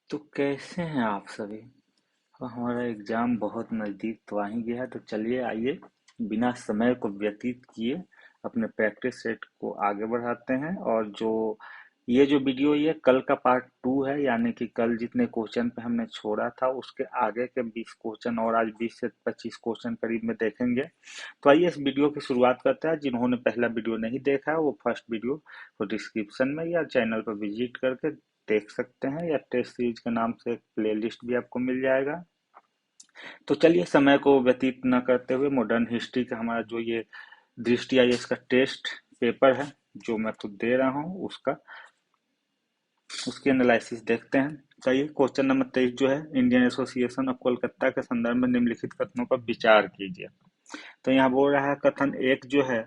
तो कैसे हैं आप सभी। अब हमारा एग्जाम बहुत नज़दीक तो आ ही गया है, तो चलिए आइए बिना समय को व्यतीत किए अपने प्रैक्टिस सेट को आगे बढ़ाते हैं। और जो वीडियो ये कल का पार्ट 2 है, यानी कि कल जितने क्वेश्चन पे हमने छोड़ा था उसके आगे के 20 क्वेश्चन और आज 20 से 25 क्वेश्चन करीब में देखेंगे। तो आइए इस वीडियो की शुरुआत करते हैं। जिन्होंने पहला वीडियो नहीं देखा है वो फर्स्ट वीडियो को डिस्क्रिप्शन में या चैनल पर विजिट करके देख सकते हैं, या टेस्ट सीरीज के नाम से एक प्लेलिस्ट भी आपको मिल जाएगा। तो चलिए समय को व्यतीत न करते हुए मॉडर्न हिस्ट्री का हमारा जो ये दृष्टि आईएएस का टेस्ट पेपर है जो मैं खुद दे रहा हूँ उसकी एनालिसिस देखते हैं। चलिए क्वेश्चन नंबर 23 जो है, इंडियन एसोसिएशन ऑफ कोलकाता के संदर्भ में निम्नलिखित कथनों पर विचार कीजिए। तो यहाँ बोल रहा है कथन एक जो है,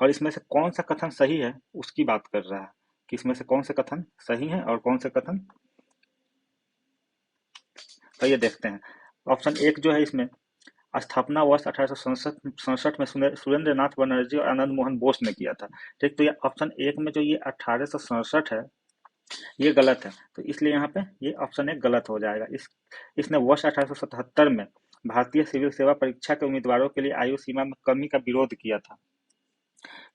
और इसमें से कौन सा कथन सही है उसकी बात कर रहा है कि इसमें से कौन सा कथन सही है और कौन सा कथन। तो ये देखते हैं। ऑप्शन एक जो है इसमें, स्थापना वर्ष 1867 में सुरेंद्र नाथ बनर्जी और आनंद मोहन बोस ने किया था। ठीक, तो ये ऑप्शन एक में जो ये 1867 है ये गलत है, तो इसलिए यहाँ पे ये ऑप्शन एक गलत हो जाएगा। इसने वर्ष 1877 में भारतीय सिविल सेवा परीक्षा के उम्मीदवारों के लिए आयु सीमा में कमी का विरोध किया था।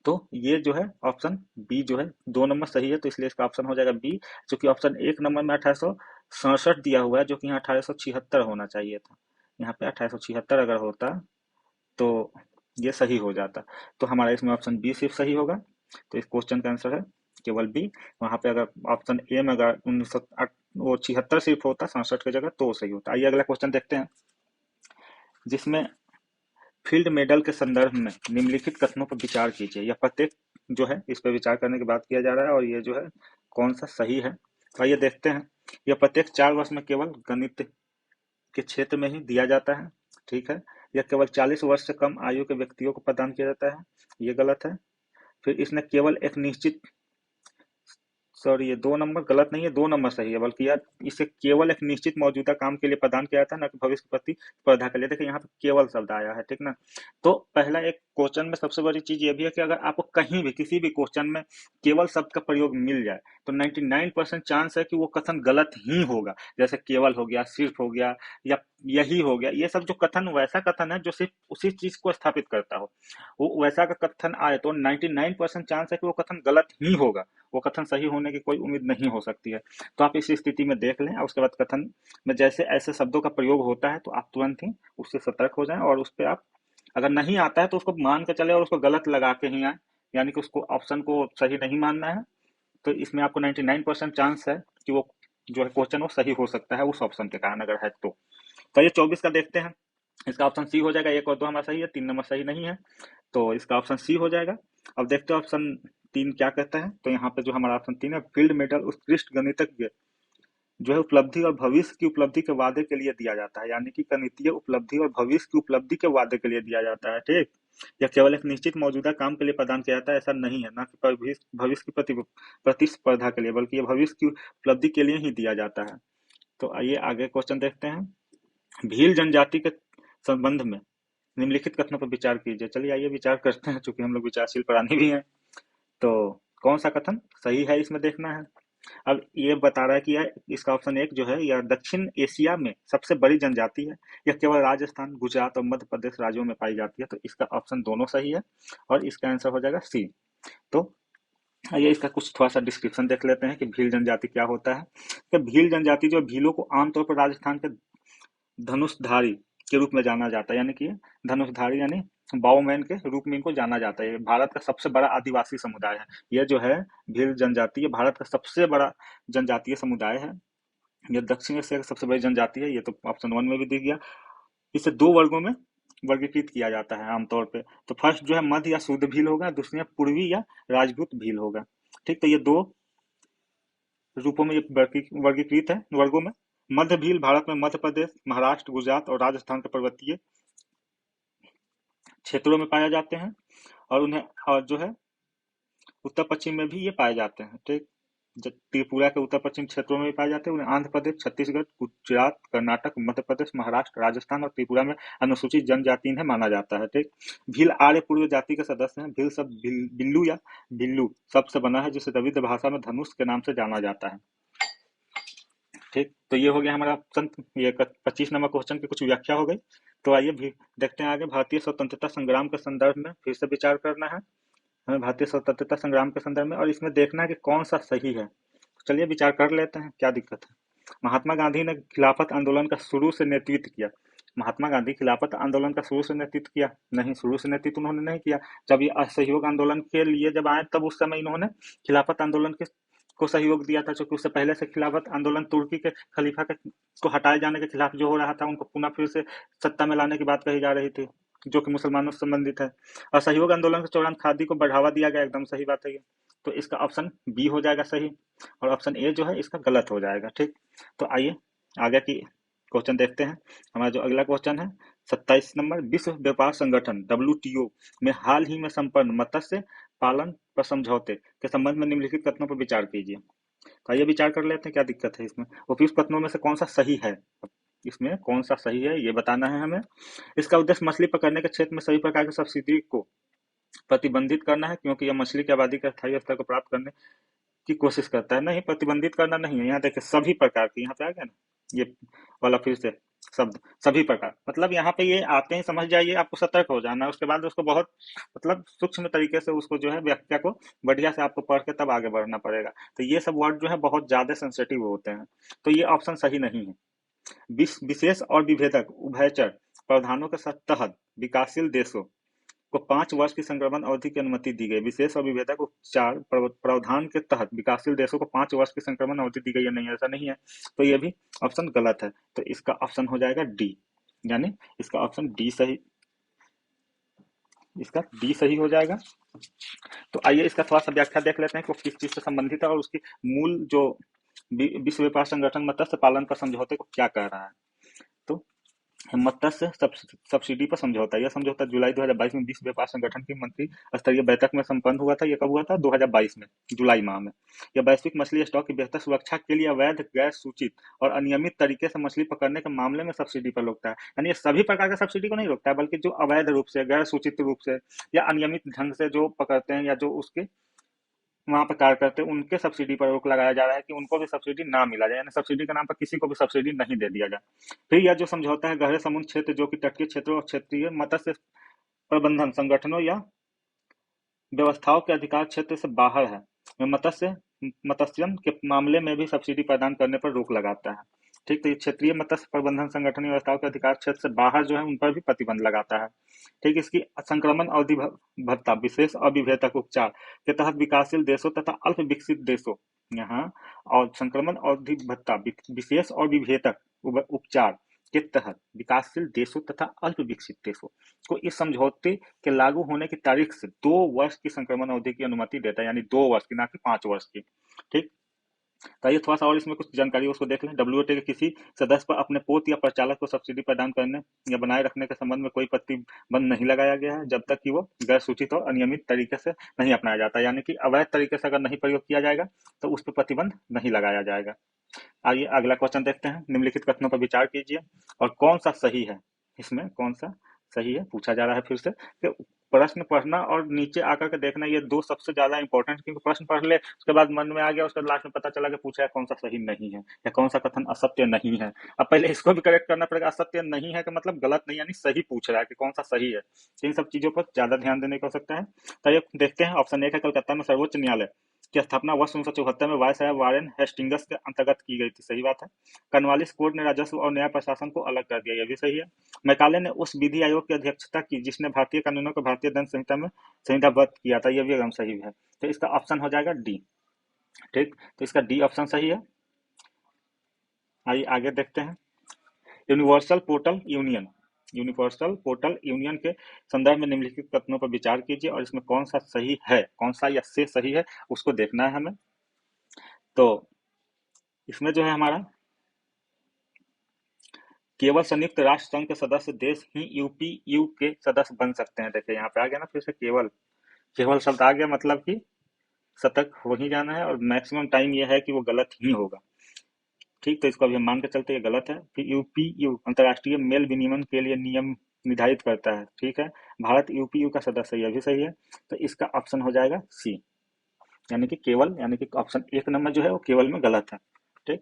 तो ये जो है ऑप्शन बी जो है 2 नंबर सही है, तो इसलिए इसका ऑप्शन हो जाएगा बी। क्योंकि ऑप्शन 1 नंबर में 1867 दिया हुआ है, जो कि यहाँ 1876 होना चाहिए था। यहाँ पे 1876 अगर होता तो ये सही हो जाता। तो हमारा इसमें ऑप्शन बी सिर्फ सही होगा। तो इस क्वेश्चन का आंसर है केवल बी। वहां पे अगर ऑप्शन ए में अगर 1976 सिर्फ होता 67 की जगह तो वो सही होता। आइए अगला क्वेश्चन देखते हैं, जिसमें फील्ड मेडल के संदर्भ में निम्नलिखित कथनों पर विचार कीजिए। यह प्रत्येक जो है इस पर विचार करने के बाद किया जा रहा है, और ये जो है कौन सा सही है। तो आइए देखते हैं। यह प्रत्येक 4 वर्ष में केवल गणित के क्षेत्र में ही दिया जाता है। ठीक है। यह केवल 40 वर्ष से कम आयु के व्यक्तियों को प्रदान किया जाता है, ये गलत है। फिर इसने केवल एक निश्चित, सॉरी ये 2 नंबर गलत नहीं है, 2 नंबर सही है, बल्कि यार इसे केवल एक निश्चित मौजूदा काम के लिए प्रदान किया जाता है, न कि भविष्य के प्रति स्पर्धा के लिए। देखिए यहाँ पे केवल शब्द आया है, ठीक ना। तो पहला एक क्वेश्चन में सबसे बड़ी चीज ये भी है कि अगर आपको कहीं भी किसी भी क्वेश्चन में केवल शब्द का प्रयोग मिल जाए तो 99% चांस है कि वो कथन गलत ही होगा। जैसे केवल हो गया, सिर्फ हो गया, या यही हो गया, ये सब जो कथन वैसा कथन है जो सिर्फ उसी चीज को स्थापित करता हो, वो वैसा का कथन आए तो 99% चांस है कि वो कथन गलत ही होगा। वो कथन सही होने की कोई उम्मीद नहीं हो सकती है। तो आप इस स्थिति में देख लें, और उसके बाद कथन में जैसे ऐसे शब्दों का प्रयोग होता है तो आप तुरंत ही उससे सतर्क हो जाएं, और उस पर आप अगर नहीं आता है तो उसको मान के चले और उसको गलत लगा के ही आए, यानी कि उसको ऑप्शन को सही नहीं मानना है। तो इसमें आपको 99% चांस है कि वो जो है क्वेश्चन वो सही हो सकता है उस ऑप्शन के कारण अगर है तो ये 24 का देखते हैं। इसका ऑप्शन सी हो जाएगा। 1 और 2 हमारा सही है, 3 नंबर सही नहीं है, तो इसका ऑप्शन सी हो जाएगा। अब देखते हैं ऑप्शन 3 क्या कहता है। तो यहाँ पे जो हमारा ऑप्शन 3 है, फील्ड मेडल उत्कृष्ट गणितज्ञ जो है उपलब्धि और भविष्य की उपलब्धि के वादे के लिए दिया जाता है, यानी कि गणितीय उपलब्धि और भविष्य की उपलब्धि के वादे के लिए दिया जाता है। ठीक, यह केवल एक निश्चित मौजूदा काम के लिए प्रदान किया जाता है, ऐसा नहीं है, ना कि भविष्य की प्रतिस्पर्धा के लिए, बल्कि यह भविष्य की उपलब्धि के लिए ही दिया जाता है। तो आइए आगे क्वेश्चन देखते हैं। भील जनजाति के संबंध में निम्नलिखित कथनों पर विचार कीजिए। चलिए आइए विचार करते हैं, चूंकि हम लोग विचारशील प्राणी भी हैं। तो कौन सा कथन सही है इसमें देखना है। अब ये बता रहा है कि यह इसका ऑप्शन एक जो है, यह दक्षिण एशिया में सबसे बड़ी जनजाति है। यह केवल राजस्थान, गुजरात और मध्य प्रदेश राज्यों में पाई जाती है। तो इसका ऑप्शन दोनों सही है, और इसका आंसर हो जाएगा सी। तो आइए इसका कुछ थोड़ा सा डिस्क्रिप्शन देख लेते हैं कि भील जनजाति क्या होता है। तो भील जनजाति जो भीलों को आमतौर पर राजस्थान के धनुषधारी के रूप में जाना जाता है, यानी कि धनुषधारी यानी बाउमैन के रूप में इनको जाना जाता है। भारत का सबसे बड़ा आदिवासी समुदाय है ये जो है भील जनजाति, ये भारत का सबसे बड़ा जनजातीय समुदाय है। ये दक्षिण एशिया की सबसे बड़ी जनजाति है, ये तो ऑप्शन 1 में भी दिख गया। इसे 2 वर्गों में वर्गीकृत किया जाता है आमतौर पे। तो फर्स्ट जो है मध्य या शुद्ध भील होगा, दूसरी है पूर्वी या राजपूत भील होगा। ठीक, तो ये 2 रूपों में ये वर्गीकृत है वर्गों में। मध्य भील भारत में मध्य प्रदेश, महाराष्ट्र, गुजरात और राजस्थान के पर्वतीय क्षेत्रों में पाए जाते हैं, और उन्हें और जो है उत्तर पश्चिम में भी ये पाए जाते हैं। ठीक, त्रिपुरा के उत्तर पश्चिम क्षेत्रों में भी पाए जाते हैं। उन्हें आंध्र प्रदेश, छत्तीसगढ़, गुजरात, कर्नाटक, मध्य प्रदेश, महाराष्ट्र, राजस्थान और त्रिपुरा में अनुसूचित जनजाति इन्हें माना जाता है। ठीक, भील आर्य पूर्व जाति के सदस्य हैं। भील शब्द बिल्लू या बिल्लू शब्द से बना है, जिसे द्रविड़ भाषा में धनुष के नाम से जाना जाता है। ठीक, तो ये हो गया हमारा ऑप्शन, ये 25 नंबर क्वेश्चन की कुछ व्याख्या हो गई। तो आइए भी देखते हैं आगे। भारतीय स्वतंत्रता संग्राम के संदर्भ में फिर से विचार करना है हमें, भारतीय स्वतंत्रता संग्राम के संदर्भ में, और इसमें देखना है कि कौन सा सही है। चलिए विचार कर लेते हैं, क्या दिक्कत है। महात्मा गांधी ने खिलाफत आंदोलन का शुरू से नेतृत्व किया। महात्मा गांधी खिलाफत आंदोलन का शुरू से नेतृत्व किया? नहीं, शुरू से नेतृत्व उन्होंने नहीं किया। जब ये असहयोग आंदोलन के लिए जब आए, तब उस समय इन्होंने खिलाफत आंदोलन के को सहयोग दिया था, क्योंकि उससे पहले से खिलाफत आंदोलन तुर्की के खलीफा के को हटाए जाने के खिलाफ जो हो रहा था, उनको पुनः फिर से सत्ता में लाने की बात कही जा रही थी, जो कि मुसलमानों से संबंधित है। असहयोग आंदोलन के दौरान खादी को बढ़ावा दिया गया, एकदम सही बात है ये। तो इसका ऑप्शन बी हो जाएगा सही, और ऑप्शन ए जो है इसका गलत हो जाएगा। ठीक, तो आइए आगे की क्वेश्चन देखते हैं। हमारा जो अगला क्वेश्चन है 27 नंबर, विश्व व्यापार संगठन WTO में हाल ही में संपन्न मत्स्य पालन पर समझौते के संबंध में निम्नलिखित कथनों पर विचार कीजिए। तो आइए विचार कर लेते हैं, क्या दिक्कत है इसमें। उपयुक्त कथनों में से कौन सा सही है, इसमें कौन सा सही है ये बताना है हमें। इसका उद्देश्य मछली पकड़ने के क्षेत्र में सभी प्रकार की सब्सिडी को प्रतिबंधित करना है, क्योंकि यह मछली की आबादी के स्थायी स्तर को प्राप्त करने की कोशिश करता है। नहीं, प्रतिबंधित करना नहीं है, यहाँ देखिए सभी प्रकार की, यहाँ पे आ गया ना ये वाला फिर से शब्द, सभी प्रकार, मतलब यहाँ पे ये आते ही समझ जाइए, आपको सतर्क हो जाना है। उसके बाद उसको बहुत मतलब सूक्ष्म तरीके से उसको जो है व्याख्या को बढ़िया से आपको पढ़ के तब आगे बढ़ना पड़ेगा। तो ये सब वर्ड जो है बहुत ज्यादा सेंसिटिव होते हैं, तो ये ऑप्शन सही नहीं है। विशेष और विभेदक उभयचर प्रावधानों के तहत विकासशील देशों को 5 वर्ष की संक्रमण अवधि की अनुमति दी गई। विशेष और विभेदक उपचार प्रावधान के तहत विकासशील देशों को 5 वर्ष की संक्रमण अवधि दी गई है, नहीं ऐसा नहीं है, तो ये भी ऑप्शन गलत है। तो इसका ऑप्शन हो जाएगा डी, यानी इसका ऑप्शन डी सही, इसका डी सही हो जाएगा। तो आइए इसका थोड़ा सा व्याख्या देख लेते हैं कि वो किस चीज से संबंधित है, और उसकी मूल जो विश्व व्यापार संगठन मत्स्य पालन का समझौते को क्या कह रहा है। तो मत्स्य सब्सिडी पर समझौता, यह समझौता जुलाई 2022 में विश्व व्यापार संगठन की मंत्री स्तरीय बैठक में संपन्न हुआ था। यह कब हुआ था? 2022 में, जुलाई माह में। यह वैश्विक मछली स्टॉक की बेहतर सुरक्षा के लिए अवैध, गैर सूचित और अनियमित तरीके से मछली पकड़ने के मामले में सब्सिडी पर रोकता है। यानी ये सभी प्रकार का सब्सिडी को नहीं रोकता है, बल्कि जो अवैध रूप से, गैर सूचित रूप से या अनियमित ढंग से जो पकड़ते हैं, या जो उसके वहां पर कार्य करते हैं, उनके सब्सिडी पर रोक लगाया जा रहा है कि उनको भी सब्सिडी ना मिला जाए, यानी सब्सिडी के नाम पर किसी को भी सब्सिडी नहीं दे दिया जाए। फिर यह जो समझौता है गहरे समुद्र क्षेत्र, जो कि तटीय क्षेत्रों और क्षेत्रीय मत्स्य प्रबंधन संगठनों या व्यवस्थाओं के अधिकार क्षेत्र से बाहर है, में मत्स्यन के मामले में भी सब्सिडी प्रदान करने पर रोक लगाता है। ठीक, तो ये क्षेत्रीय मत्स्य प्रबंधन संगठन व्यवस्थाओं के अधिकार क्षेत्र से बाहर जो है उन पर भी प्रतिबंध लगाता है। ठीक, इसकी संक्रमण अवधि भत्ता विशेष और विभेदक उपचार के तहत विकासशील देशों तथा अल्प विकसित देशों यहाँ, और संक्रमण अवधि भत्ता विशेष और विभेदक उपचार के तहत विकासशील देशों तथा अल्प विकसित देशों को इस समझौते के लागू होने की तारीख से 2 वर्ष की संक्रमण अवधि की अनुमति देता है, यानी 2 वर्ष की, ना कि 5 वर्ष की। ठीक, तो ये थोड़ा सा और इसमें कुछ जानकारी उसको देख लें। WTO के किसी सदस्य पर अपने पोत या प्रचालक को सब्सिडी प्रदान करने या बनाए रखने के संबंध में कोई प्रतिबंध नहीं लगाया गया है, जब तक कि वो गैर सूचित और अनियमित तरीके से नहीं अपनाया जाता, यानी कि अवैध तरीके से अगर नहीं प्रयोग किया जाएगा तो उस पर प्रतिबंध नहीं लगाया जाएगा। आइए अगला क्वेश्चन देखते हैं। निम्नलिखित कथनों पर विचार कीजिए और कौन सा सही है, इसमें कौन सा सही है पूछा जा रहा है। फिर से कि प्रश्न पढ़ना और नीचे आकर के देखना, ये दो सबसे ज्यादा इंपॉर्टेंट, क्योंकि प्रश्न पढ़ ले उसके बाद मन में आ गया, उसके लास्ट में पता चला कि पूछा है कौन सा सही नहीं है या कौन सा कथन असत्य नहीं है। अब पहले इसको भी करेक्ट करना पड़ेगा, असत्य नहीं है का मतलब गलत नहीं, यानी सही पूछ रहा है कि कौन सा सही है। इन सब चीजों पर ज्यादा ध्यान देने की आवश्यकता है। तो ये देखते हैं, ऑप्शन 1 है कलकत्ता में सर्वोच्च न्यायालय की स्थापना वर्ष 1974 में वायसराय वारेन हेस्टिंग्स के अंतर्गत की गई थी, सही बात है। कॉर्नवालिस कोर्ट ने राजस्व और न्याय प्रशासन को अलग कर दिया, यह भी सही है। मैकाले ने उस विधि आयोग की अध्यक्षता की जिसने भारतीय कानूनों को भारतीय दंड संहिता में संहिताबद्ध किया था, यह भी एकदम सही है। तो इसका ऑप्शन हो जाएगा डी। ठीक, तो इसका डी ऑप्शन सही है। आइए आगे देखते हैं। Universal portal union, universal portal union के संदर्भ में निम्नलिखित कथनों पर विचार कीजिए और इसमें कौन सा सही है, कौन सा या से सही है उसको देखना है हमें। तो इसमें जो है हमारा केवल संयुक्त राष्ट्र संघ के सदस्य देश ही यूपीयू के सदस्य बन सकते हैं। देखिए यहाँ पे आ गया ना फिर से केवल, केवल शब्द आ गया, मतलब कि सतर्क हो ही जाना है, और मैक्सिमम टाइम यह है कि वो गलत ही होगा। ठीक, तो इसको अभी हम मान के चलते ये गलत है। फिर यूपीयू अंतर्राष्ट्रीय मेल विनिमय के लिए नियम निर्धारित करता है, ठीक है। भारत यूपीयू का सदस्य, यह भी सही है। तो इसका ऑप्शन हो जाएगा सी, यानी कि केवल, यानी कि ऑप्शन 1 नंबर जो है वो केवल में गलत है। ठीक,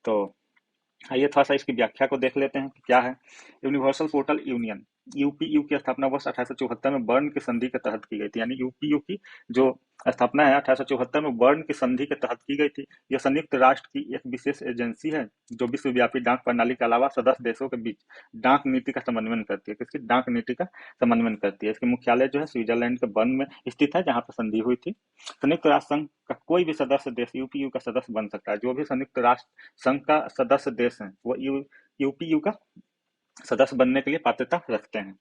तो आइए थोड़ा सा इसकी व्याख्या को देख लेते हैं कि क्या है। यूनिवर्सल पोर्टल यूनियन, यूपीयू की स्थापना वर्ष 1874 में बर्न की संधि के तहत की गई थी। यानी यूपीयू की जो स्थापना है 1874 में बर्न की संधि के तहत की गई थी। यह संयुक्त राष्ट्र की एक विशेष एजेंसी है जो विश्वव्यापी डाक प्रणाली के अलावा सदस्य देशों के बीच डाक नीति का समन्वय करती है। किसकी डाक नीति का समन्वय करती है। इसके मुख्यालय जो है स्विट्जरलैंड के बर्न में स्थित है, जहाँ पर संधि हुई थी। संयुक्त राष्ट्र संघ का कोई भी सदस्य देश यूपीयू का सदस्य बन सकता है। जो भी संयुक्त राष्ट्र संघ का सदस्य देश है वो यूपीयू का सदस्य बनने के लिए पात्रता रखते हैं।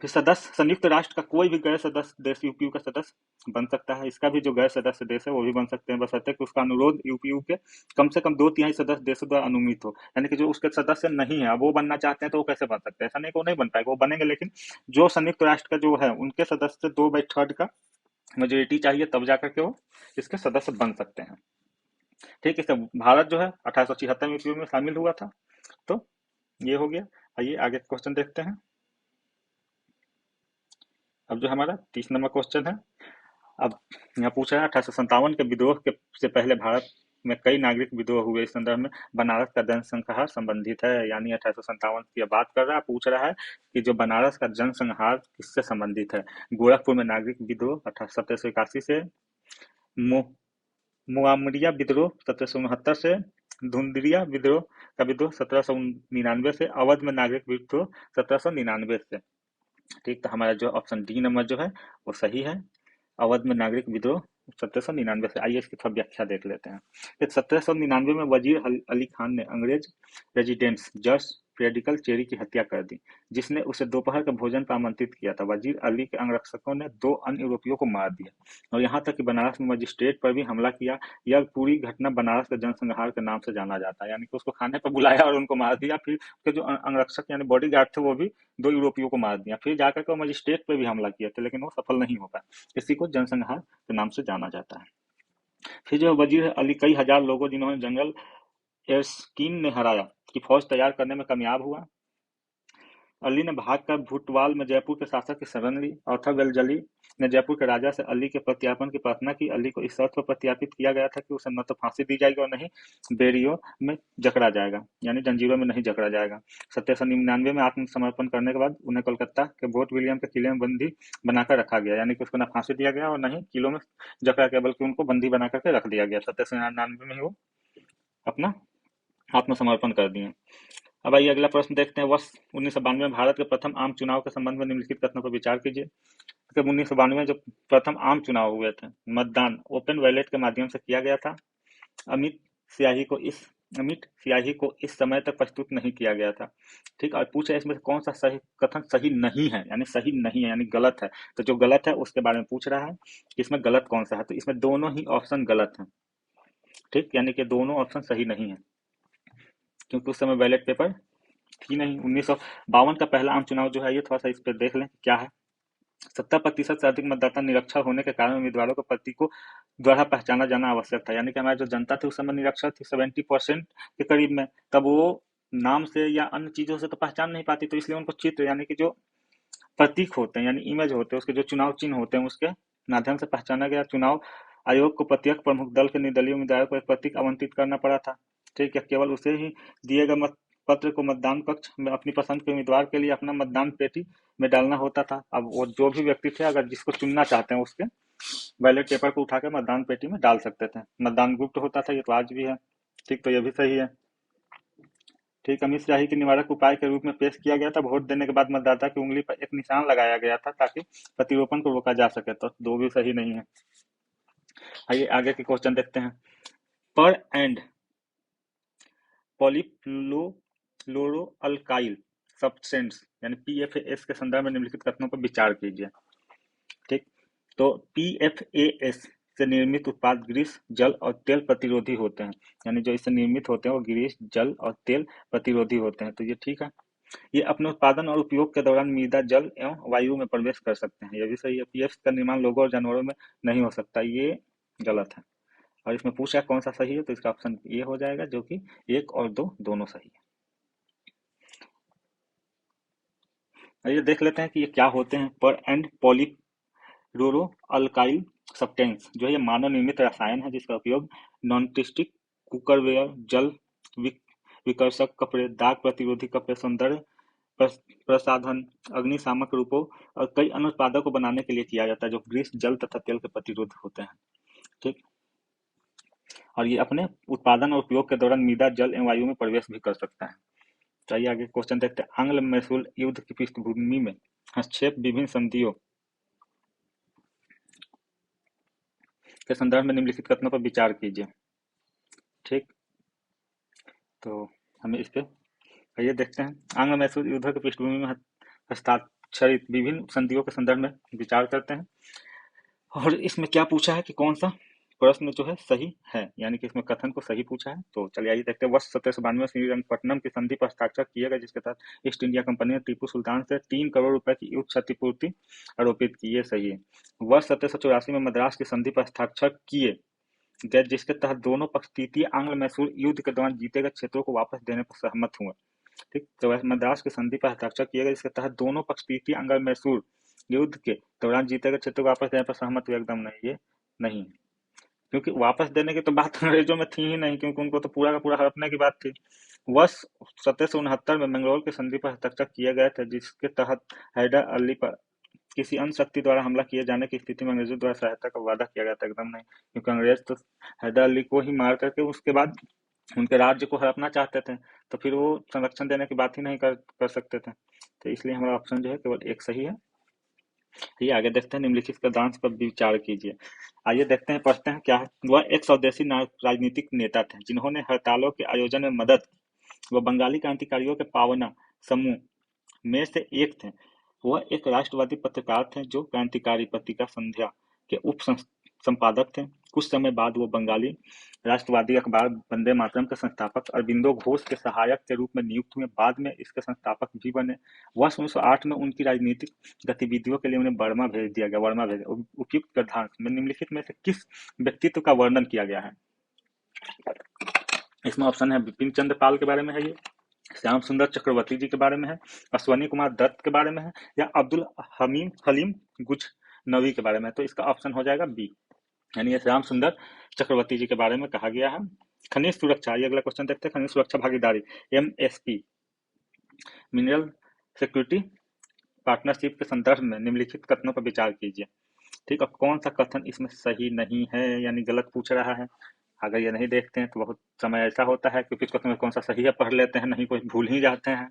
फिर सदस्य संयुक्त राष्ट्र का कोई भी गैर सदस्य देश यूपीयू का सदस्य बन सकता है। इसका भी जो गैर सदस्य देश है वो भी बन सकते हैं, बशर्ते कि उसका अनुरोध यूपीयू के कम से कम 2/3 सदस्य देशों द्वारा अनुमित हो। यानी कि जो उसके सदस्य नहीं है वो बनना चाहते हैं तो वो कैसे बन सकते हैं? ऐसा नहीं कि वो नहीं बन पाएगा, वो बनेंगे, लेकिन जो संयुक्त राष्ट्र का जो है उनके सदस्य 2/3 का मेजोरिटी चाहिए, तब जाकर के वो इसके सदस्य बन सकते हैं। ठीक है, भारत जो है 1876 में यूपीयू में शामिल हुआ था। तो ये हो गया। आइए आगे क्वेश्चन देखते हैं। अब जो हमारा 30 नंबर क्वेश्चन है, अब यहाँ पूछा है 1857 के विद्रोह के से पहले भारत में कई नागरिक विद्रोह हुए। इस संदर्भ में बनारस का जनसंहार संबंधित है। यानी 1857 की बात कर रहा है, पूछ रहा है कि जो बनारस का जनसंहार किससे संबंधित है। गोरखपुर में नागरिक विद्रोह 1781 से, मुआमरिया विद्रोह 1769 से, धुंधरिया विद्रोह का विद्रोह 1799 से, अवध में नागरिक विद्रोह 1799 से। ठीक, तो हमारा जो ऑप्शन डी नंबर जो है वो सही है, अवध में नागरिक विद्रोह 1799 से। आइए इसकी थोड़ा व्याख्या देख लेते हैं। 1799 में वजीर अली खान ने अंग्रेज रेजिडेंट्स जज प्रेडिकल चेरी की हत्या कर दी, जिसने उसे दोपहर के भोजन पर आमंत्रित किया था। वजीर अली के अंगरक्षकों ने 2 अन्य यूरोपियों को मार दिया और यहाँ तक कि बनारस में मजिस्ट्रेट पर भी हमला किया। यह पूरी घटना बनारस के जनसंहार के नाम से जाना जाता है। यानी कि उसको खाने पर बुलाया और उनको मार दिया। फिर उसके जो अंगरक्षक यानी बॉडी गार्ड थे वो भी 2 यूरोपियों को मार दिया। फिर जाकर के मजिस्ट्रेट पर भी हमला किया था, लेकिन वो सफल नहीं हो पाया। इसी को जनसंहार के नाम से जाना जाता है। फिर जो वजीर अली कई हजार लोगों जिन्होंने जनरल एरस्कीन ने हराया की फौज तैयार करने में कामयाब हुआ। अली ने भागकर भूतवाल में जयपुर के शासक की शरण ली। ऑर्थर वेलजली ने जयपुर के राजा से अली के प्रत्यार्पण की प्रार्थना की। अली को इस शर्त पर प्रत्यार्पित किया गया था कि उसे न तो फांसी दी जाएगी और नहीं बेड़ियों में जकड़ा जाएगा, यानी जंजीरों में नहीं जकड़ा जाएगा। 1799 में आत्मसमर्पण करने के बाद उन्हें कोलकाता के फोर्ट विलियम के किले में बंदी बनाकर रखा गया। यानी कि उसको न फांसी दिया गया और न ही किलों में जकड़ा गया, बल्कि उनको बंदी बना करके रख दिया गया। 1799 में ही वो अपना आत्मसमर्पण कर दिए। अब आइए अगला प्रश्न देखते हैं। वर्ष 1992 में भारत के प्रथम आम चुनाव के संबंध में निम्नलिखित कथनों पर विचार कीजिए। जब 1992 में जो प्रथम आम चुनाव हुए थे, मतदान ओपन बैलेट के माध्यम से किया गया था। अमिट स्याही को इस समय तक प्रस्तुत नहीं किया गया था। ठीक, और पूछा इसमें से कौन सा सही कथन सही नहीं है, यानी सही नहीं है यानी गलत है। तो जो गलत है उसके बारे में पूछ रहा है कि इसमें गलत कौन सा है। तो इसमें दोनों ही ऑप्शन गलत हैं। ठीक, यानी कि दोनों ऑप्शन सही नहीं है, क्योंकि उस समय बैलेट पेपर थी नहीं। 1952 का पहला आम चुनाव जो है, ये थोड़ा सा इस पर देख लें क्या है। 70% से अधिक मतदाता निरक्षर होने के कारण उम्मीदवारों को प्रतीकों द्वारा पहचाना जाना आवश्यक था। यानी कि हमारी जो जनता थी उस समय निरक्षर थी 70% के करीब में, तब वो नाम से या अन्य चीजों से तो पहचान नहीं पाती। तो इसलिए उनको चित्र यानी कि जो प्रतीक होते हैं यानी इमेज होते हैं, उसके जो चुनाव चिन्ह होते हैं उसके माध्यम से पहचाना गया। चुनाव आयोग को प्रत्येक प्रमुख दल के निर्दलीय उम्मीदवारों को एक प्रतीक आवंटित करना पड़ा था। ठीक है, केवल उसे ही दिए गए मत पत्र को मतदान कक्ष में अपनी पसंद के उम्मीदवार के लिए अपना मतदान पेटी में डालना होता था। अब वो जो भी व्यक्ति थे, अगर जिसको चुनना चाहते हैं उसके बैलेट पेपर को उठाकर मतदान पेटी में डाल सकते थे। मतदान गुप्त होता था, ये तो आज भी है। ठीक, तो ये भी सही है। ठीक, अमित स्याही के निवारक उपाय के रूप में पेश किया गया था। वोट देने के बाद मतदाता की उंगली पर एक निशान लगाया गया था ताकि प्रतिरोपण को रोका जा सके। तो दो भी सही नहीं है। आइए आगे के क्वेश्चन देखते हैं। पर एंड पॉलीफ्लोरोअल्काइल सब्सटेंस यानी पीएफएस के संदर्भ में निम्नलिखित कथनों पर विचार कीजिए। ठीक, तो पीएफएस से निर्मित उत्पाद ग्रीस, जल और तेल प्रतिरोधी होते हैं। यानी जो इससे निर्मित होते हैं वो ग्रीस, जल और तेल प्रतिरोधी होते हैं। तो ये ठीक है। ये अपने उत्पादन और उपयोग के दौरान मृदा, जल एवं वायु में प्रवेश कर सकते हैं। यह भी सही है। पीएफ का निर्माण लोगों और जानवरों में नहीं हो सकता, ये गलत है। और इसमें पूछा कौन सा सही है, तो इसका ऑप्शन ये हो जाएगा, जो कि 1 और 2 दोनों सही है। आइए देख लेते हैं कि ये क्या होते हैं। पर एंड पॉलीफ्लोरोअल्काइल सब्सटेंस जो है, ये मानव निर्मित रसायन है जिसका उपयोग नॉन स्टिक कुकरवेयर, जल विकर्षक कपड़े, दाग प्रतिरोधी कपड़े, सौंदर्य प्रसाधन, अग्निशामक रूपों और कई अन्य उत्पादों को बनाने के लिए किया जाता है जो ग्रीस, जल तथा तेल के प्रतिरोध होते हैं। ठीक। और ये अपने उत्पादन और उपयोग के दौरान मृदा, जल एवं वायु में प्रवेश भी कर सकता है। चलिए आगे क्वेश्चन देखते हैं। आंग्ल मैसूर युद्ध की पृष्ठभूमि में हस्तक्षेप विभिन्न संधियों के संदर्भ में निम्नलिखित कथनों पर विचार कीजिए। ठीक, तो हमें इस पे आइए देखते हैं। आंग्ल मैसूर युद्ध की पृष्ठभूमि में हस्ताक्षरित विभिन्न संधियों के संदर्भ में विचार करते हैं। और इसमें क्या पूछा है कि कौन सा प्रश्न जो है सही है, यानी कि इसमें कथन को सही पूछा है। तो चलिए आइए देखते हैं। वर्ष 1792 में श्रीरंगपट्टनम की संधि पर हस्ताक्षर किए गए, जिसके तहत ईस्ट इंडिया कंपनी ने टीपू सुल्तान से 3 करोड़ रुपए की युद्ध क्षतिपूर्ति आरोपित की। ये सही है। वर्ष 1784 में मद्रास की संधि पर हस्ताक्षर किए गए, जिसके तहत दोनों पक्ष तृतीय आंग्ल मैसूर युद्ध के दौरान जीते गए क्षेत्रों को वापस देने पर सहमत हुए। ठीक, तो मद्रास की संधि पर हस्ताक्षर किए गए, जिसके तहत दोनों पक्ष तृतीय आंग्ल मैसूर युद्ध के दौरान जीते गए क्षेत्र को वापस देने पर सहमत हुए। एकदम नहीं, ये नहीं, क्योंकि वापस देने की तो बात अंग्रेजों में थी ही नहीं, क्योंकि उनको तो पूरा का पूरा हड़पने की बात थी। वर्ष 1769 में मंगलौर की संधि पर हस्ताक्षर किए गए थे, जिसके तहत हैदर अली पर किसी अन्य शक्ति द्वारा हमला किए जाने की स्थिति में अंग्रेजों द्वारा सहायता का वादा किया गया था। एकदम नहीं, क्योंकि अंग्रेज तो हैदर अली को ही मार करके उसके बाद उनके राज्य को हड़पना चाहते थे, तो फिर वो संरक्षण देने की बात ही नहीं कर सकते थे। तो इसलिए हमारा ऑप्शन जो है केवल एक सही है। ये आगे देखते हैं। निम्नलिखित पदांश पर विचार कीजिए। आइए देखते हैं, पढ़ते हैं क्या है। वह एक स्वदेशी राजनीतिक नेता थे जिन्होंने हड़तालों के आयोजन में मदद की। वह बंगाली क्रांतिकारियों के पावना समूह में से एक थे। वह एक राष्ट्रवादी पत्रकार थे जो क्रांतिकारी पत्रिका संध्या के उप संपादक थे। कुछ समय बाद वो बंगाली राष्ट्रवादी अखबार वंदे मातरम के संस्थापक अरबिंदो घोष के सहायक के रूप में नियुक्त हुए। बाद में इसके संस्थापक भी बने। वर्ष 1908 में उनकी राजनीतिक गतिविधियों के लिए उन्हें बर्मा भेज दिया गया। वर्मा भेज उपयुक्त गद्यांश में निम्नलिखित में से किस व्यक्तित्व का वर्णन किया गया है? इसमें ऑप्शन है बिपिन चंद्र पाल के बारे में है, ये श्याम सुंदर चक्रवर्ती जी के बारे में है, अश्वनी कुमार दत्त के बारे में है, या अब्दुल हलीम गुजनवी के बारे में है। तो इसका ऑप्शन हो जाएगा बी, यानी ये श्याम सुंदर चक्रवर्ती जी के बारे में कहा गया है। खनिज सुरक्षा, ये अगला क्वेश्चन देखते हैं। खनिज सुरक्षा भागीदारी एमएसपी मिनरल सिक्योरिटी पार्टनरशिप के संदर्भ में निम्नलिखित कथनों पर विचार कीजिए। ठीक है, कौन सा कथन इसमें सही नहीं है, यानी गलत पूछ रहा है। अगर ये नहीं देखते हैं तो बहुत समय ऐसा होता है कि किस कथन में कौन सा सही है पढ़ लेते हैं, नहीं कोई भूल ही जाते हैं।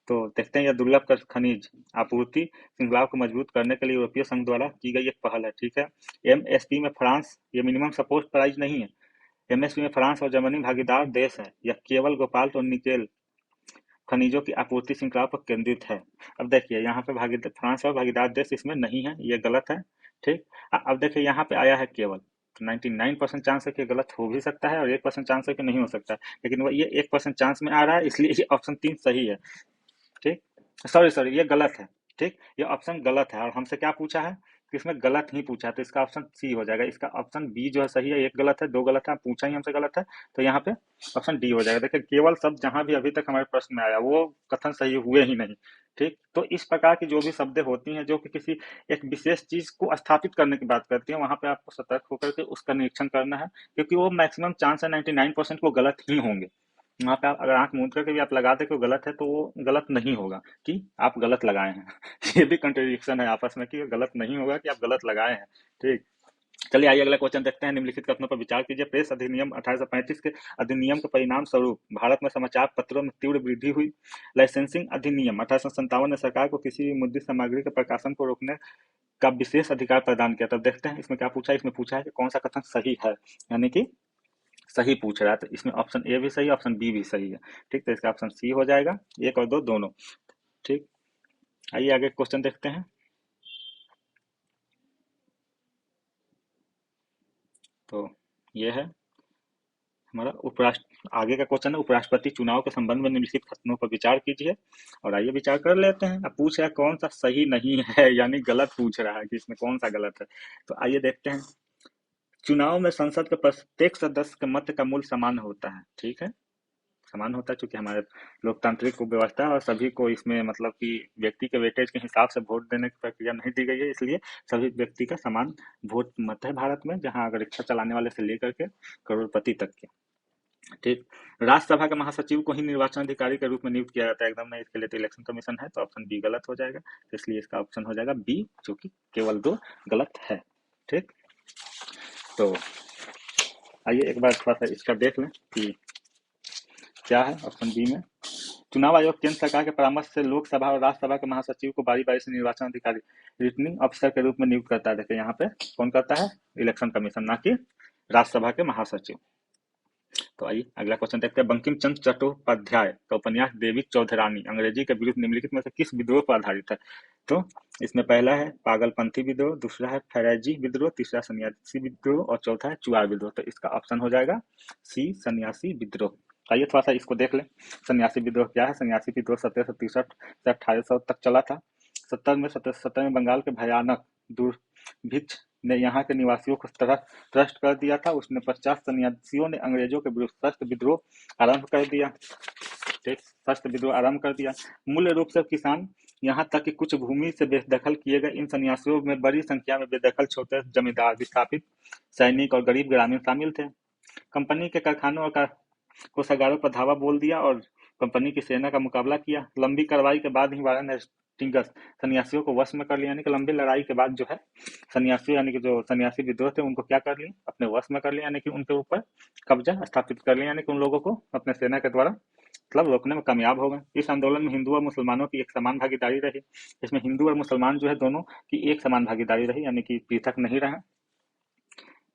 तो देखते हैं, यह दुर्लभ खनिज आपूर्ति श्रृंखला को मजबूत करने के लिए यूरोपीय संघ द्वारा की गई एक पहल है। ठीक है, एमएसपी में फ्रांस, ये मिनिमम सपोर्ट प्राइस नहीं है। एमएसपी में फ्रांस और जर्मनी भागीदार देश है। यह केवल गोपाल्ट और निकेल खनिजों की आपूर्ति श्रृंखला पर केंद्रित है। अब देखिए यहाँ पे भागीदार फ्रांस और भागीदार देश इसमें नहीं है, ये गलत है। ठीक, अब देखिए यहाँ पे आया है केवल, 99% चांस है कि गलत हो भी सकता है और 1% चांस है कि नहीं हो सकता है, लेकिन वो ये 1% चांस में आ रहा है, इसलिए ये ऑप्शन 3 सही है। ठीक, सॉरी ये गलत है। ठीक, ये ऑप्शन गलत है और हमसे क्या पूछा है कि इसमें गलत ही पूछा है, तो इसका ऑप्शन सी हो जाएगा। इसका ऑप्शन बी जो है सही है। एक गलत है, 2 गलत है, पूछा ही हमसे गलत है, तो यहाँ पे ऑप्शन डी हो जाएगा। देखिए केवल शब्द जहां भी अभी तक हमारे प्रश्न में आया वो कथन सही हुए ही नहीं। ठीक, तो इस प्रकार की जो भी शब्द होती हैं जो कि किसी एक विशेष चीज को स्थापित करने की बात करती है, वहां पे आपको सतर्क होकर के उसका निरीक्षण करना है, क्योंकि वो मैक्सिमम चांस है 99% वो गलत ही होंगे। वहाँ पे आप अगर आंख मूंद करके भी आप लगा दे कि वो गलत है, तो वो गलत नहीं होगा कि आप गलत लगाए हैं। ये भी कंट्रडिक्शन है आपस में कि गलत नहीं होगा कि आप गलत लगाए हैं। ठीक, चलिए आइए अगला क्वेश्चन देखते हैं। निम्नलिखित कथनों पर विचार कीजिए। प्रेस अधिनियम 1835 के अधिनियम के परिणाम स्वरूप भारत में समाचार पत्रों में तीव्र वृद्धि हुई। लाइसेंसिंग अधिनियम 1857 ने सरकार को किसी भी मुद्रित सामग्री के प्रकाशन को रोकने का विशेष अधिकार प्रदान किया। तब देखते हैं इसमें क्या पूछा है। इसमें पूछा है कि कौन सा कथन सही है, यानी कि सही पूछ रहा है। तो इसमें ऑप्शन ए भी सही है, ऑप्शन बी भी सही है। ठीक, तो इसका ऑप्शन सी हो जाएगा, 1 और 2 दोनों। ठीक, आइए आगे क्वेश्चन देखते हैं। तो ये है हमारा आगे का क्वेश्चन है, उपराष्ट्रपति चुनाव के संबंध में निम्नलिखित कथनों पर विचार कीजिए। और आइए विचार कर लेते हैं। अब पूछ रहा है कौन सा सही नहीं है, यानी गलत पूछ रहा है कि इसमें कौन सा गलत है। तो आइए देखते हैं। चुनाव में संसद के प्रत्येक सदस्य के मत का मूल्य समान होता है। ठीक है, समान होता है, चूंकि हमारे लोकतांत्रिक व्यवस्था है और सभी को इसमें मतलब कि व्यक्ति के वेटेज के हिसाब से वोट देने की प्रक्रिया नहीं दी गई है, इसलिए सभी व्यक्ति का समान वोट मत है भारत में, जहां अगर रिक्शा चलाने वाले से लेकर के करोड़पति तक के। ठीक। राज्यसभा के महासचिव को ही निर्वाचन अधिकारी के रूप में नियुक्त किया जाता है, एकदम नहीं, इसके लिए तो इलेक्शन कमीशन है, तो ऑप्शन बी गलत हो जाएगा, तो इसलिए इसका ऑप्शन हो जाएगा बी, जो कि केवल 2 गलत है। ठीक, तो आइए एक बार थोड़ा सा इसका देख लें कि क्या है ऑप्शन बी में। चुनाव आयोग केंद्र सरकार के परामर्श से लोकसभा और राज्यसभा के महासचिव को बारी बारी से निर्वाचन अधिकारी रिटर्निंग अफसर के रूप में नियुक्त करता है। देखिए यहाँ पे कौन करता है, इलेक्शन कमीशन, ना कि राज्यसभा के महासचिव। तो आइए अगला क्वेश्चन देखते हैं। बंकिम चंद्र चट्टोपाध्याय का उपन्यास देवी चौधरानी अंग्रेजी के विरुद्ध निम्नलिखित में से किस विद्रोह पर आधारित है? तो इसमें पहला है पागलपंथी विद्रोह, दूसरा है फैराजी विद्रोह, तीसरा सन्यासी विद्रोह और चौथा है चुआर विद्रोह। तो इसका ऑप्शन हो जाएगा सी, सन्यासी विद्रोह। आइए थोड़ा सा इसको देख लें। सन्यासी विद्रोह क्या है? सन्यासी विद्रोह 1763 से 1800 तक चला था। 1770 में बंगाल के भयानक दुर्भिक्ष ने यहाँ के निवासियों को त्रस्त कर दिया था। उसने 50 सन्यासियों ने अंग्रेजों के विरुद्ध सशस्त्र विद्रोह आरंभ कर दिया। ठीक, सशस्त्र विद्रोह आरंभ कर दिया। मूल रूप से किसान, यहाँ तक कि कुछ भूमि से बेदखल किए गए इन सन्यासियों में बड़ी संख्या में बेदखल छोटे जमींदार, विस्थापित सैनिक और गरीब ग्रामीण शामिल थे। कंपनी के कारखानों और कोषागारों पर धावा बोल दिया और कंपनी की सेना का मुकाबला किया। लंबी कार्रवाई के बाद ही वारन हेस्टिंग्स सन्यासियों को वश में कर लिया, यानी कि लंबी लड़ाई के बाद जो है सन्यासी, यानी कि जो सन्यासी विद्रोह थे उनको क्या कर लिया, अपने वश में कर लिया, यानी कि उनके ऊपर कब्जा स्थापित कर लिया, यानी कि उन लोगों को अपने सेना के द्वारा मतलब रोकने में कामयाब हो गए। इस आंदोलन में हिंदू और मुसलमानों की एक समान भागीदारी रही। इसमें हिंदू और मुसलमान जो है दोनों की एक समान भागीदारी रही, यानी कि पृथक नहीं रहा।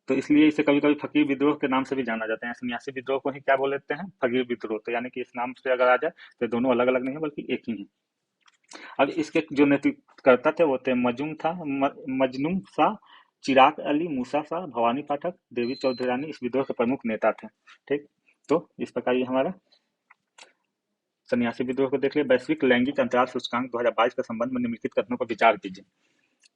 तो इसलिए इसे कभी कभी फकीर विद्रोह के नाम से भी जाना जाता है। सन्यासी विद्रोह को ही क्या बोल लेते हैं, फकीर विद्रोह। तो यानी कि इस नाम से अगर आ जाए तो दोनों अलग अलग नहीं है बल्कि एक ही है। अब इसके जो नेतृत्वकर्ता थे वो थे मजनूम शाह, चिराग अली, मूसा शाह, भवानी पाठक, देवी चौधरानी इस विद्रोह के प्रमुख नेता थे। ठीक, तो इस प्रकार ये हमारा सन्यासी विद्रोह को देख लिया। वैश्विक लैंगिक अंतराल सूचकांक 2022 के संबंध में निम्नलिखित कथनों पर विचार कीजिए।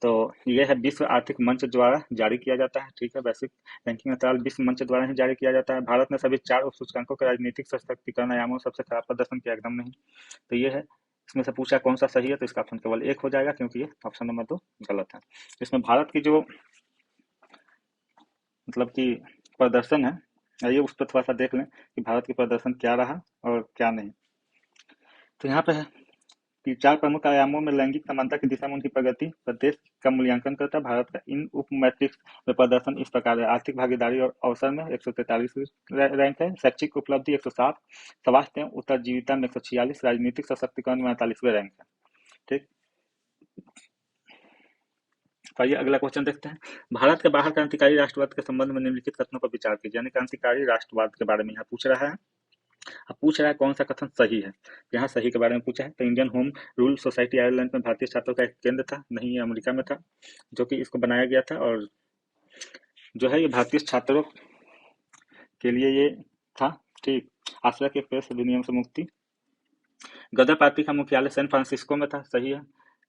तो ये है विश्व आर्थिक मंच द्वारा जारी किया जाता है। ठीक है, वैश्विक रैंकिंग अंतराल विश्व मंच द्वारा ही जारी किया जाता है। भारत ने सभी 4 उप सूचकांकों के राजनीतिक सशक्तिकरण आयामों सबसे खराब प्रदर्शन किया, एकदम नहीं। तो ये है, इसमें से पूछा कौन सा सही है, तो इसका ऑप्शन केवल एक हो जाएगा, क्योंकि ये ऑप्शन नंबर 2 गलत है। इसमें भारत की जो मतलब कि प्रदर्शन है, आइए उस पर थोड़ा सा देख लें कि भारत की प्रदर्शन क्या रहा और क्या नहीं। तो यहाँ पे है कि 4 प्रमुख आयामों में लैंगिक समानता की दिशा में उनकी प्रगति प्रदेश का मूल्यांकन करता है। भारत का इन उप मैट्रिक्स में प्रदर्शन इस प्रकार है। आर्थिक भागीदारी और अवसर में 143 रैंक है, शैक्षिक उपलब्धि 107, स्वास्थ्य एवं उत्तरजीविता में 146, राजनीतिक सशक्तिकरण में 48वें रैंक है। ठीक, तो आइए अगला क्वेश्चन देखते हैं। भारत के बाहर क्रांतिकारी राष्ट्रवाद के संबंध में निम्नलिखित कथनों पर विचार कीजिए। यानी क्रांतिकारी राष्ट्रवाद के बारे में यहाँ पूछ रहा है। अब पूछ रहा है कौन सा कथन सही है। यहाँ सही के बारे में पूछा है। तो Indian home rule society Ireland में भारतीय छात्रों का एक केंद्र था, नहीं ये अमेरिका में था, जो कि इसको बनाया गया था। और जो है ये भारतीय छात्रों के लिए ये था। ठीक, आश्रय के प्रेस अधिनियम से मुक्ति। गदर पार्टी का मुख्यालय सैन फ्रांसिस्को में था, सही है।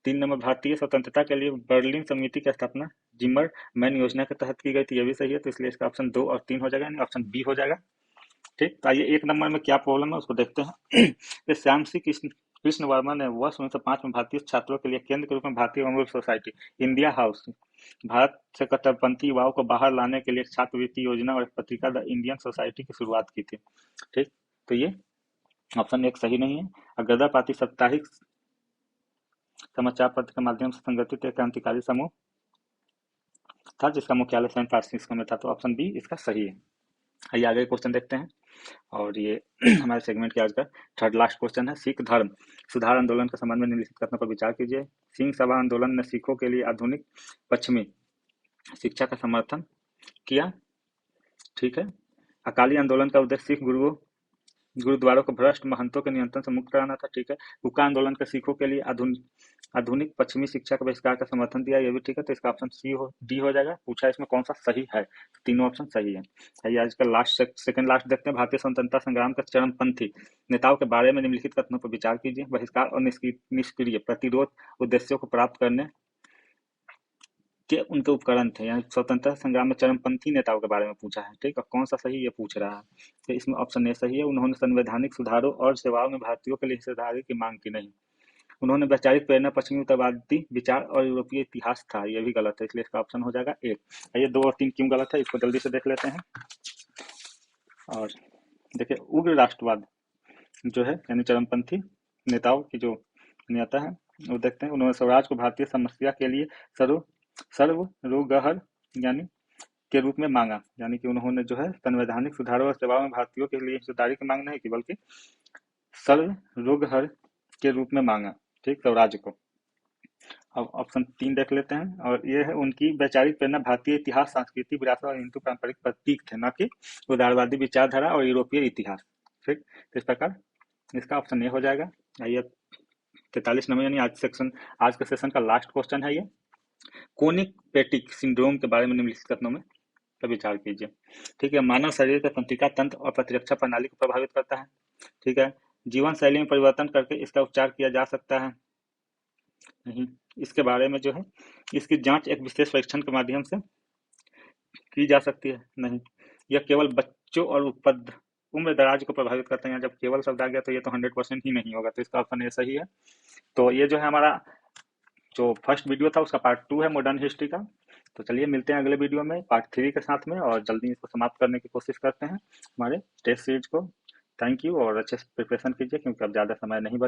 3 नंबर, भारतीय स्वतंत्रता के लिए बर्लिन समिति की स्थापना जिमर मैन योजना के तहत की गई थी, ये भी सही है। तो इसलिए इसका ऑप्शन 2 और 3 हो जाएगा, यानी ऑप्शन बी हो जाएगा। ठीक, तो आइए 1 नंबर में क्या प्रॉब्लम है उसको देखते हैं। ये श्याम सी कृष्ण वर्मा ने वर्ष 1905 में भारतीय छात्रों के लिए केंद्र के रूप में भारतीय home rule society India house, Bharat से कट्टरपंथी युवाओं को बाहर लाने के लिए एक छात्रवृत्ति योजना और एक पत्रिका द इंडियन सोसाइटी की शुरुआत की थी। ठीक, तो ये ऑप्शन 1 सही नहीं है। और गदर पार्टी साप्ताहिक समाचार पत्र के माध्यम से संगठित एक क्रांतिकारी समूह था जिसका मुख्यालय सैन फ्रांसिस्को में था। तो ऑप्शन बी इसका सही है। आइए आगे क्वेश्चन देखते हैं। और ये हमारे सेगमेंट के आज का थर्ड लास्ट क्वेश्चन है। सिख धर्म सुधार आंदोलन के संबंध में निम्नलिखित कथनों पर विचार कीजिए। सिंह सभा आंदोलन ने सिखों के लिए आधुनिक पश्चिमी शिक्षा का समर्थन किया। ठीक है, अकाली आंदोलन का उद्देश्य सिख गुरुद्वारों को भ्रष्ट महंतों के नियंत्रण से मुक्त कराना था। ठीक है, हुक्का आंदोलन के सिखों के लिए आधुनिक पश्चिमी शिक्षा के बहिष्कार का समर्थन दिया, ये भी ठीक है। तो इसका ऑप्शन डी हो जाएगा। पूछा इसमें कौन सा सही है, तो तीनों ऑप्शन सही है। आइए आज का सेकंड लास्ट देखते हैं। भारतीय स्वतंत्रता संग्राम के चरमपंथी नेताओं के बारे में निम्नलिखित कथनों पर विचार कीजिए। बहिष्कार और निष्क्रिय प्रतिरोध उद्देश्यों को प्राप्त करने के उनके उपकरण थे। यानी स्वतंत्रता संग्राम में चरमपंथी नेताओं के बारे में पूछा है। ठीक, और कौन सा सही ये पूछ रहा है। तो इसमें ऑप्शन ए सही है। उन्होंने संवैधानिक सुधारों और सेवाओं में भारतीयों के लिए हिस्सेदारी की मांग की नहीं। उन्होंने वैचारिक प्रेरणा पश्चिमी उत्तरवादी विचार और यूरोपीय इतिहास था, ये भी गलत है। इसलिए इसका ऑप्शन हो जाएगा ए। ये 2 और 3 क्यों गलत है इसको जल्दी से देख लेते हैं। और देखिए उग्र राष्ट्रवाद जो है यानी चरमपंथी नेताओं की जो नेता है वो देखते हैं, उन्होंने स्वराज को भारतीय समस्या के लिए सर्व सर्वरोगहर यानी के रूप में मांगा, यानी कि उन्होंने जो है संवैधानिक सुधारों और सेवाओं में भारतीयों के लिए हिस्सेदारी की मांग नहीं की बल्कि सर्वरोगहर के रूप में मांगा, ठीक, स्वराज को। अब ऑप्शन 3 देख लेते हैं, और ये है उनकी वैचारिक प्रेरणा भारतीय इतिहास, संस्कृति, विरासत और हिंदू पारंपरिक प्रतीक थे, न कि उदारवादी विचारधारा और यूरोपीय इतिहास, ठीक। तो इस प्रकार इसका ऑप्शन ए हो जाएगा। आइए 43 नंबर यानी आज के सेशन का लास्ट क्वेश्चन है ये। कोनिक पेटिक सिंड्रोम के बारे में निम्नलिखित कथनों में का विचार कीजिए। ठीक है, मानव शरीर के तंत्रिका तंत्र और प्रतिरक्षा प्रणाली को प्रभावित करता है। ठीक है, जीवन शैली में परिवर्तन करके इसका उपचार किया जा सकता है। नहीं, इसके बारे में जो है इसकी जांच एक विशेष परीक्षण के माध्यम से की जा सकती है। नहीं, यह केवल बच्चों और उपद उम्र दराज को प्रभावित करते हैं। जब केवल शब्द आ गया तो ये तो 100% ही नहीं होगा, तो इसका ऑप्शन ये सही है। तो ये जो है हमारा जो फर्स्ट वीडियो था उसका पार्ट 2 है मॉडर्न हिस्ट्री का। तो चलिए मिलते हैं अगले वीडियो में पार्ट 3 के साथ में, और जल्दी इसको समाप्त करने की कोशिश करते हैं हमारे टेस्ट सीरीज को। थैंक यू, और अच्छे से प्रिपरेशन कीजिए क्योंकि अब ज़्यादा समय नहीं बचा।